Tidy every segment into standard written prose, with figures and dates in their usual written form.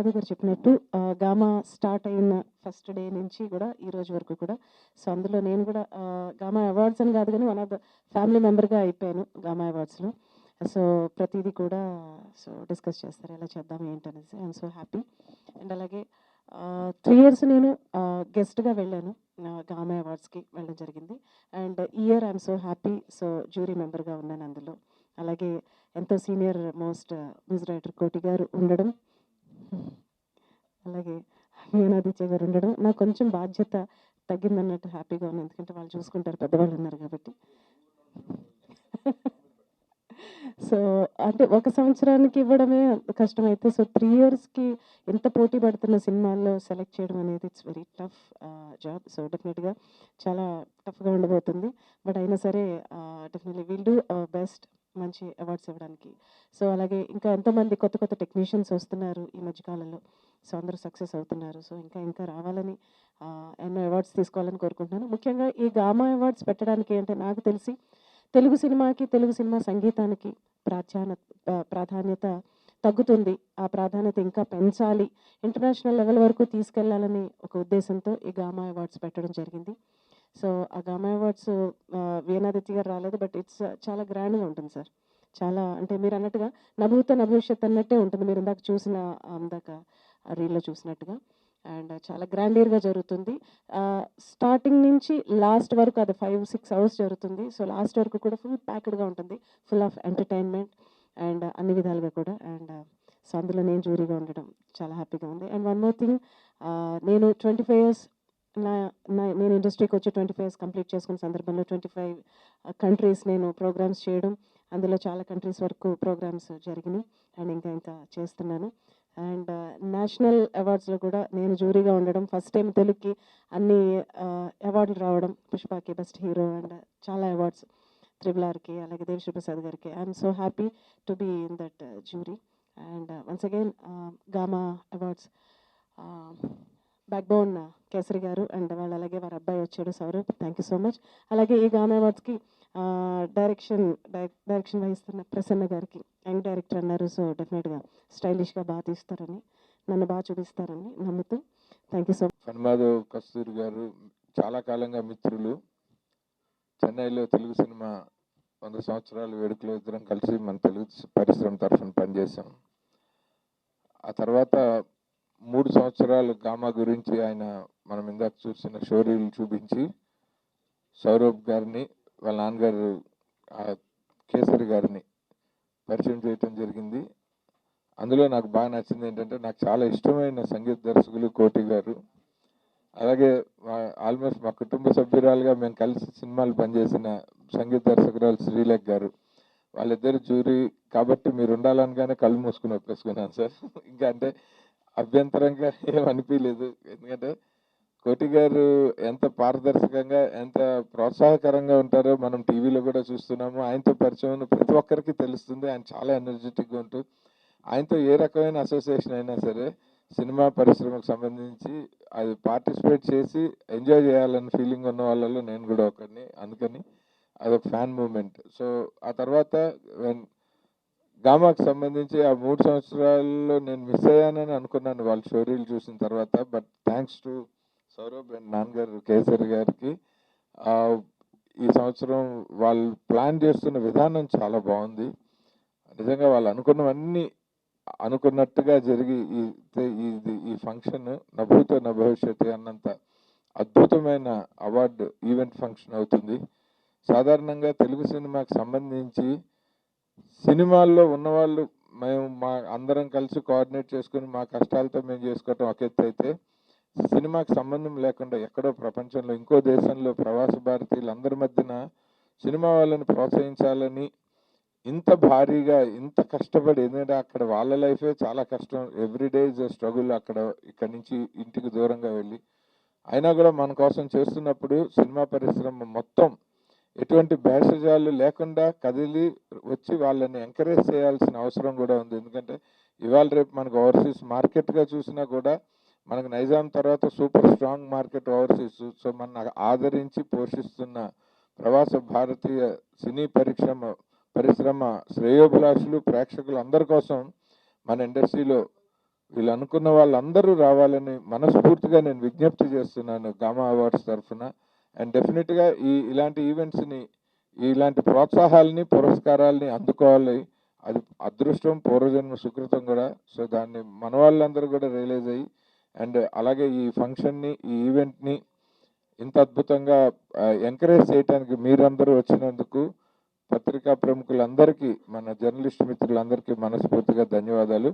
అనురాధ గారు చెప్పినట్టు gamma start అయిన ఫస్ట్ డే నుంచి కూడా ఈ రోజు వరకు కూడా సో అందులో నేను కూడా గామా అవార్డ్స్ అని కాదు కానీ వన్ ఆఫ్ ద ఫ్యామిలీ మెంబర్గా అయిపోయాను గామా అవార్డ్స్లో. సో ప్రతిదీ కూడా సో డిస్కస్ చేస్తారు ఎలా చేద్దాం ఏంటనేసి. I'm so happy. అండ్ అలాగే 3 years నేను గెస్ట్గా వెళ్ళాను గామా అవార్డ్స్కి వెళ్ళడం జరిగింది. అండ్ ఈ year I'm so happy. So jury మెంబర్గా ఉన్నాను అందులో. అలాగే ఎంతో సీనియర్ మోస్ట్ మ్యూజిక్ డైరెక్టర్ కోటి గారు ఉండడం, అలాగే మీనాదిత్య గారు ఉండడం నాకు కొంచెం బాధ్యత తగ్గిందన్నట్టు హ్యాపీగా ఉంది. ఎందుకంటే వాళ్ళు చూసుకుంటారు, పెద్దవాళ్ళు ఉన్నారు కాబట్టి. సో అంటే ఒక సంవత్సరానికి ఇవ్వడమే కష్టమైతే సో 3 yearsకి ఎంత పోటీ పడుతున్న సినిమాల్లో సెలెక్ట్ చేయడం అనేది it's very tough job. So డెఫినెట్గా చాలా టఫ్గా ఉండబోతుంది. బట్ అయినా సరే definitely will do our best మంచి అవార్డ్స్ ఇవ్వడానికి. సో అలాగే ఇంకా ఎంతోమంది కొత్త కొత్త టెక్నీషియన్స్ వస్తున్నారు ఈ మధ్యకాలంలో. సో అందరూ సక్సెస్ అవుతున్నారు. సో ఇంకా ఇంకా రావాలని ఎన్నో అవార్డ్స్ తీసుకోవాలని కోరుకుంటున్నాను. ముఖ్యంగా ఈ గామా అవార్డ్స్ పెట్టడానికి అంటే నాకు తెలిసి తెలుగు సినిమాకి, తెలుగు సినిమా సంగీతానికి ప్రాధాన్యత తగ్గుతుంది. ఆ ప్రాధాన్యత ఇంకా పెంచాలి, ఇంటర్నేషనల్ లెవెల్ వరకు తీసుకెళ్లాలని ఒక ఉద్దేశంతో ఈ గామా అవార్డ్స్ పెట్టడం జరిగింది. సో ఆ గామా అవార్డ్స్ వీణాదిత్య గారు రాలేదు, బట్ ఇట్స్ చాలా గ్రాండ్గా ఉంటుంది సార్. చాలా అంటే మీరు అన్నట్టుగా నభూత నభవిష్యత్ అన్నట్టే ఉంటుంది. మీరు ఇందాక చూసిన ఇందాక రీల్లో చూసినట్టుగా. అండ్ చాలా గ్రాండియర్గా జరుగుతుంది. స్టార్టింగ్ నుంచి లాస్ట్ వరకు అది 5-6 hours జరుగుతుంది. సో లాస్ట్ వరకు కూడా ఫుల్ ప్యాక్డ్గా ఉంటుంది, ఫుల్ ఆఫ్ ఎంటర్టైన్మెంట్ అండ్ అన్ని విధాలుగా కూడా. అండ్ సో అందులో నేను జ్యూరీగా ఉండడం చాలా హ్యాపీగా ఉంది. అండ్ వన్ మోర్ థింగ్, నేను 25 years నేను ఇండస్ట్రీకి వచ్చి 25 years కంప్లీట్ చేసుకున్న సందర్భంలో 25 countries నేను ప్రోగ్రామ్స్ చేయడం, అందులో చాలా కంట్రీస్ వరకు ప్రోగ్రామ్స్ జరిగినాయి అండ్ ఇంకా ఇంకా చేస్తున్నాను. అండ్ నేషనల్ అవార్డ్స్లో కూడా నేను జ్యూరీగా ఉండడం, ఫస్ట్ టైం తెలుగుకి అన్ని అవార్డులు రావడం, పుష్పకి బెస్ట్ హీరో అండ్ చాలా అవార్డ్స్, RRRకి అలాగే దేవిశ్రీ ప్రసాద్ గారికి. I'm so happy to be in that jury. And once again Gama awards backbone Kesari గారు అండ్ వాళ్ళు అలాగే వారి అబ్బాయి వచ్చాడు Saurabh, thank you so much. అలాగే ఈ గామా అవార్డ్స్కి డైరెక్షన్ వహిస్తున్న ప్రసన్న గారికి, యంగ్ డైరెక్టర్ అన్నారు. సో డెఫినెట్గా స్టైలిష్గా బాగా తీస్తారని, నన్ను బాగా చూపిస్తారని నమ్ముతూ థ్యాంక్ యూ సో మచ్. ఫణిమాధవ్ కస్తూరి గారు చాలా కాలంగా మిత్రులు. చెన్నైలో తెలుగు సినిమా 100 సంవత్సరాల వేడుకలో ఇద్దరం కలిసి మన తెలుగు పరిశ్రమ తరఫున పనిచేశాం. ఆ తర్వాత 3 సంవత్సరాలు గామా గురించి ఆయన మనం ఇందాక చూసిన షోరీలు చూపించి సౌరభ్ గారిని, వాళ్ళ నాన్నగారు కేసరి గారిని పరిచయం చేయటం జరిగింది. అందులో నాకు బాగా నచ్చింది ఏంటంటే, నాకు చాలా ఇష్టమైన సంగీత దర్శకులు కోటి గారు. అలాగే ఆల్మోస్ట్ మా కుటుంబ సభ్యురాలుగా మేము కలిసి సినిమాలు పనిచేసిన సంగీత దర్శకురాలు శ్రీలేఖ గారు. వాళ్ళిద్దరు జ్యూరీ కాబట్టి మీరు ఉండాలనగానే కళ్ళు మూసుకుని ఒప్పేసుకున్నాను సార్. ఇంకా అంటే అభ్యంతరంగా ఏమనిపించలేదు. ఎందుకంటే కోటి గారు ఎంత పారదర్శకంగా, ఎంత ప్రోత్సాహకరంగా ఉంటారో మనం టీవీలో కూడా చూస్తున్నాము. ఆయనతో పరిచయం ప్రతి ఒక్కరికి తెలుస్తుంది. ఆయన చాలా ఎనర్జెటిక్గా ఉంటూ, ఆయనతో ఏ రకమైన అసోసియేషన్ అయినా సరే సినిమా పరిశ్రమకు సంబంధించి అది పార్టిసిపేట్ చేసి ఎంజాయ్ చేయాలని ఫీలింగ్ ఉన్న వాళ్ళలో నేను కూడా ఒకరిని. అందుకని అదొక ఫ్యాన్ మూమెంట్. సో ఆ తర్వాత గామాకు సంబంధించి ఆ 3 సంవత్సరాల్లో నేను మిస్ అయ్యానని అనుకున్నాను వాళ్ళ షోరీలు చూసిన తర్వాత. But thanks to Saurabh and నాన్నగారు కేసరి గారికి ఈ సంవత్సరం వాళ్ళు ప్లాన్ చేస్తున్న విధానం చాలా బాగుంది. నిజంగా వాళ్ళు అనుకున్నవన్నీ అనుకున్నట్టుగా జరిగి ఈ ఫంక్షన్ నభూత నభవిష్యత్ అన్నంత అద్భుతమైన అవార్డు ఈవెంట్ ఫంక్షన్ అవుతుంది. సాధారణంగా తెలుగు సినిమాకి సంబంధించి సినిమాల్లో ఉన్నవాళ్ళు మేము అందరం కలిసి కోఆర్డినేట్ చేసుకుని మా కష్టాలతో మేము చేసుకోవటం ఒక ఎత్తు అయితే, సినిమాకి సంబంధం లేకుండా ఎక్కడో ప్రపంచంలో ఇంకో దేశంలో ప్రవాస భారతీయులందరి మధ్యన సినిమా వాళ్ళని ప్రోత్సహించాలని ఇంత భారీగా ఇంత కష్టపడి, ఎందుకంటే అక్కడ వాళ్ళ లైఫే చాలా కష్టం, ఎవ్రీడే ఇస్ స్ట్రగుల్. ఇక్కడి నుంచి ఇంటికి దూరంగా వెళ్ళి అయినా కూడా మన కోసం చేస్తున్నప్పుడు సినిమా పరిశ్రమ మొత్తం ఎటువంటి భేషజాలు లేకుండా కదిలి వచ్చి వాళ్ళని ఎంకరేజ్ చేయాల్సిన అవసరం కూడా ఉంది. ఎందుకంటే ఇవాళ రేపు మనకు ఓవర్సీస్ మార్కెట్గా చూసినా కూడా మనకు నైజాం తర్వాత super strong market overseas. So మన ఆదరించి పోషిస్తున్న ప్రవాస భారతీయ సినీ పరిశ్రమ శ్రేయోభిలాషులు, ప్రేక్షకులు అందరి కోసం మన ఇండస్ట్రీలో వీళ్ళు అనుకున్న వాళ్ళందరూ రావాలని మనస్ఫూర్తిగా నేను విజ్ఞప్తి చేస్తున్నాను గామా అవార్డ్స్ తరఫున. అండ్ డెఫినెట్గా ఇలాంటి ఈవెంట్స్ని, ఇలాంటి ప్రోత్సాహాలని, పురస్కారాలని అందుకోవాలి. అది అదృష్టం, పూర్వజన్మ సుకృతం కూడా. సో దాన్ని మన వాళ్ళందరూ కూడా రియలైజ్ అయ్యి, అండ్ అలాగే ఈ ఫంక్షన్ని, ఈ ఈవెంట్ని ఇంత అద్భుతంగా ఎంకరేజ్ చేయడానికి మీరందరూ వచ్చినందుకు పత్రికా ప్రముఖులందరికీ, మన జర్నలిస్ట్ మిత్రులందరికీ మనస్ఫూర్తిగా ధన్యవాదాలు.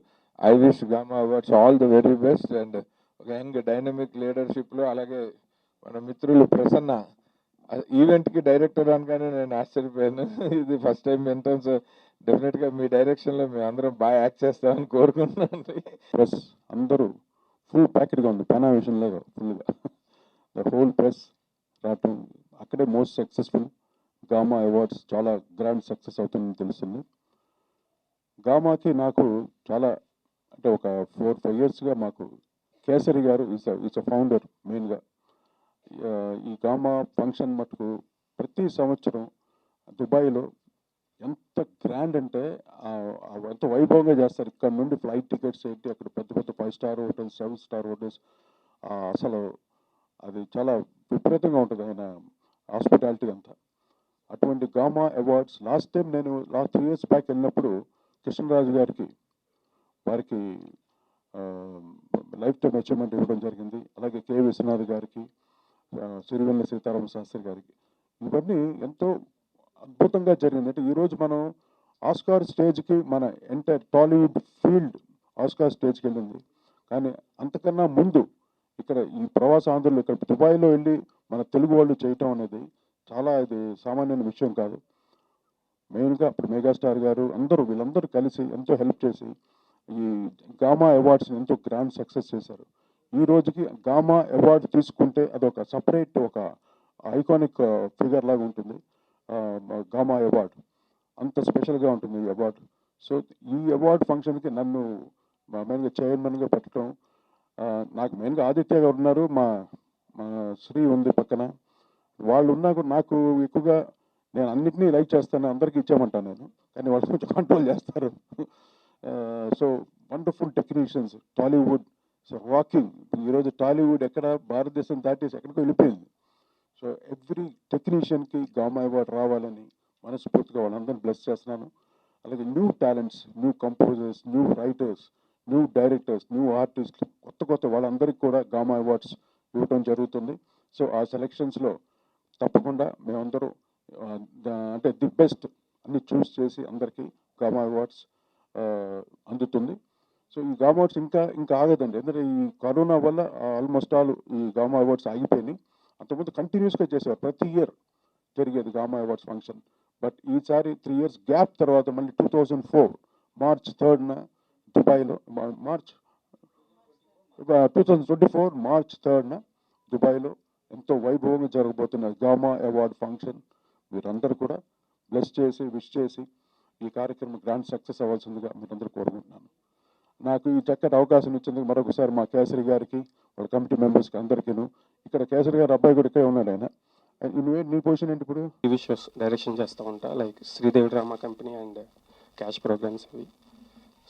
I wish gamma awards all the very best. And ఒక యంగ్ డైనమిక్ లీడర్షిప్లో, అలాగే మన మిత్రులు ప్రసన్న ఈవెంట్కి డైరెక్టర్ అనగానే నేను ఆశ్చర్యపోయాను. ఇది ఫస్ట్ టైం వింటాం. సో డెఫినెట్గా మీ డైరెక్షన్లో మేము అందరం బాగా యాక్ట్ చేస్తామని కోరుకుంటున్నాను. ప్రెస్ అందరూ ఫుల్ ప్యాకెట్గా ఉంది, పెనా విషయంలో ఫుల్గా ద హోల్ ప్రెస్ రావటం అక్కడే మోస్ట్ సక్సెస్ఫుల్. గామా అవార్డ్స్ చాలా గ్రాండ్ సక్సెస్ అవుతుందని తెలుస్తుంది. గామాకి నాకు చాలా అంటే ఒక 4-5 yearsగా మాకు కేసరి గారు ఈజ్ అ ఫౌండర్ మెయిన్గా. ఈ గామా ఫంక్షన్ మటుకు ప్రతి సంవత్సరం దుబాయ్లో ఎంత గ్రాండ్ అంటే ఎంత వైభవంగా చేస్తారు. ఇక్కడ నుండి ఫ్లైట్ టికెట్స్ ఏంటి, అక్కడ పెద్ద పెద్ద 5-star హోటల్స్, 7-star హోటల్స్, అసలు అది చాలా విపరీతంగా ఉంటుంది ఆయన హాస్పిటాలిటీ అంతా. అటువంటి గామా అవార్డ్స్ లాస్ట్ టైం నేను 3 years బ్యాక్ వెళ్ళినప్పుడు కృష్ణరాజు గారికి వారికి లైఫ్ టైం అచీవ్మెంట్ ఇవ్వడం జరిగింది. అలాగే కె విశ్వనాథ్ గారికి, సిరివెన్నెల సీతారామ శాస్త్రి గారికి. ఇవన్నీ ఎంతో అద్భుతంగా జరిగింది. అంటే ఈరోజు మనం ఆస్కార్ స్టేజ్కి మన ఎంటైర్ టాలీవుడ్ ఫీల్డ్ ఆస్కార్ స్టేజ్కి వెళ్ళింది. కానీ అంతకన్నా ముందు ఇక్కడ ఈ ప్రవాస ఆంధ్రులు ఇక్కడ దుబాయ్లో వెళ్ళి మన తెలుగు వాళ్ళు చేయటం అనేది చాలా ఇది సామాన్యమైన విషయం కాదు. మెయిన్గా అప్పుడు మెగాస్టార్ గారు అందరూ వీళ్ళందరూ కలిసి ఎంతో హెల్ప్ చేసి ఈ గామా అవార్డ్స్ని ఎంతో గ్రాండ్ సక్సెస్ చేశారు. ఈ రోజుకి గామా అవార్డు తీసుకుంటే అదొక సపరేట్ ఒక ఐకానిక్ ఫిగర్ లాగా ఉంటుంది. గామా అవార్డు అంత స్పెషల్గా ఉంటుంది ఈ అవార్డు. సో ఈ అవార్డు ఫంక్షన్కి నన్ను మెయిన్గా చైర్మన్గా పెట్టడం, నాకు మెయిన్గా ఆదిత్య గారు ఉన్నారు, మా మా శ్రీ ఉంది పక్కన, వాళ్ళు ఉన్నా కూడా నాకు ఎక్కువగా నేను అన్నింటినీ లైక్ చేస్తాను, అందరికీ ఇచ్చామంటాను నేను, కానీ వాళ్ళు కొంచెం కంట్రోల్ చేస్తారు. So wonderful technicians, Tollywood so walking. ఈరోజు టాలీవుడ్ ఎక్కడ భారతదేశం దాటేసి ఎక్కడికో వెళ్ళిపోయింది. సో ఎవ్రీ టెక్నీషియన్కి గామా అవార్డు రావాలని మనస్ఫూర్తిగా వాళ్ళందరినీ బ్లెస్ చేస్తున్నాను. అలాగే new talents, new composers, new writers, new directors, new artist, కొత్త వాళ్ళందరికీ కూడా గామా అవార్డ్స్ ఇవ్వటం జరుగుతుంది. సో ఆ సెలక్షన్స్లో తప్పకుండా మేమందరూ అంటే ది బెస్ట్ అన్ని చూస్ చేసి అందరికీ గామా అవార్డ్స్ అందుతుంది. సో ఈ గామా అవార్డ్స్ ఇంకా ఆగదండి. ఎందుకంటే ఈ కరోనా వల్ల ఆల్మోస్ట్ ఆల్ ఈ గామా అవార్డ్స్ ఆగిపోయినాయి. అంతకుముందు కంటిన్యూస్గా చేసేవారు, ప్రతి ఇయర్ జరిగేది గామా అవార్డ్స్ ఫంక్షన్. బట్ ఈసారి 3 years గ్యాప్ తర్వాత మళ్ళీ 2004 March 3rd దుబాయ్లో, 2024 March 3rd దుబాయ్లో ఎంతో వైభవంగా జరగబోతున్న గామా అవార్డ్ ఫంక్షన్ మీరందరూ కూడా బ్లెస్ చేసి విష్ చేసి ఈ కార్యక్రమం గ్రాండ్ సక్సెస్ అవ్వాల్సిందిగా మీరందరూ కోరుకుంటున్నాను. నాకు ఈ చక్కటి అవకాశం ఇచ్చేందుకు మరొకసారి మా కేసరి గారికి, వాళ్ళ కమిటీ మెంబర్స్కి అందరికీను. ఇక్కడ కేసరి గారు అబ్బాయి కూడా ఇక్కడే ఉన్నాడు. ఆయన నీ పొజిషన్ ఏంటి ఇప్పుడు? టీవీ షోస్ డైరెక్షన్ చేస్తూ ఉంటా, like Sridevi drama company and cash programs అవి.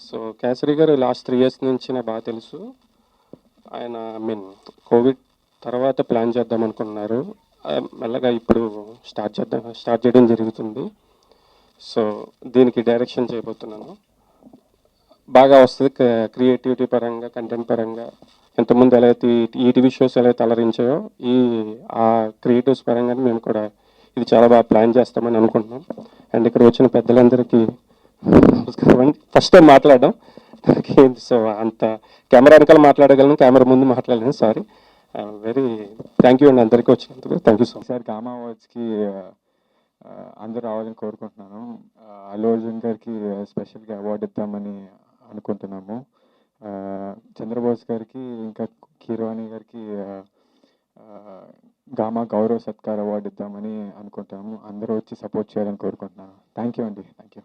సో కేసరి గారు లాస్ట్ 3 years నుంచి నాకు బాగా తెలుసు. ఆయన కోవిడ్ తర్వాత ప్లాన్ చేద్దాం అనుకున్నారు, మెల్లగా ఇప్పుడు స్టార్ట్ చేయడం జరుగుతుంది. సో దీనికి డైరెక్షన్ చేయబోతున్నాను. బాగా వస్తుంది క్రియేటివిటీ పరంగా, కంటెంట్ పరంగా. ఇంతకుముందు ఎలా అయితే ఈ టీవీ షోస్ ఎలా అయితే అలరించాయో ఆ క్రియేటివ్స్ పరంగా మేము కూడా ఇది చాలా బాగా ప్లాన్ చేస్తామని అనుకుంటున్నాం. అండ్ ఇక్కడ వచ్చిన పెద్దలందరికీ ఫస్ట్ టైం మాట్లాడడం. సో అంత కెమెరా వెనకాల మాట్లాడగలను, కెమెరా ముందు మాట్లాడలేను, సారీ. వెరీ థ్యాంక్ యూ అండి అందరికీ వచ్చినందుకు. Thank you so much. Sir Gama అవార్డ్స్కి అందరూ రావాలని కోరుకుంటున్నాను. అల్లు అర్జున్ గారికి స్పెషల్గా అవార్డు ఇద్దామని అనుకుంటున్నాము. చంద్రబోస్ గారికి ఇంకా కీరవాణి గారికి గామా గౌరవ సత్కార్ అవార్డు ఇద్దామని అనుకుంటున్నాము. అందరూ వచ్చి సపోర్ట్ చేయాలని కోరుకుంటున్నాను. థ్యాంక్ యూ అండి. Thank you.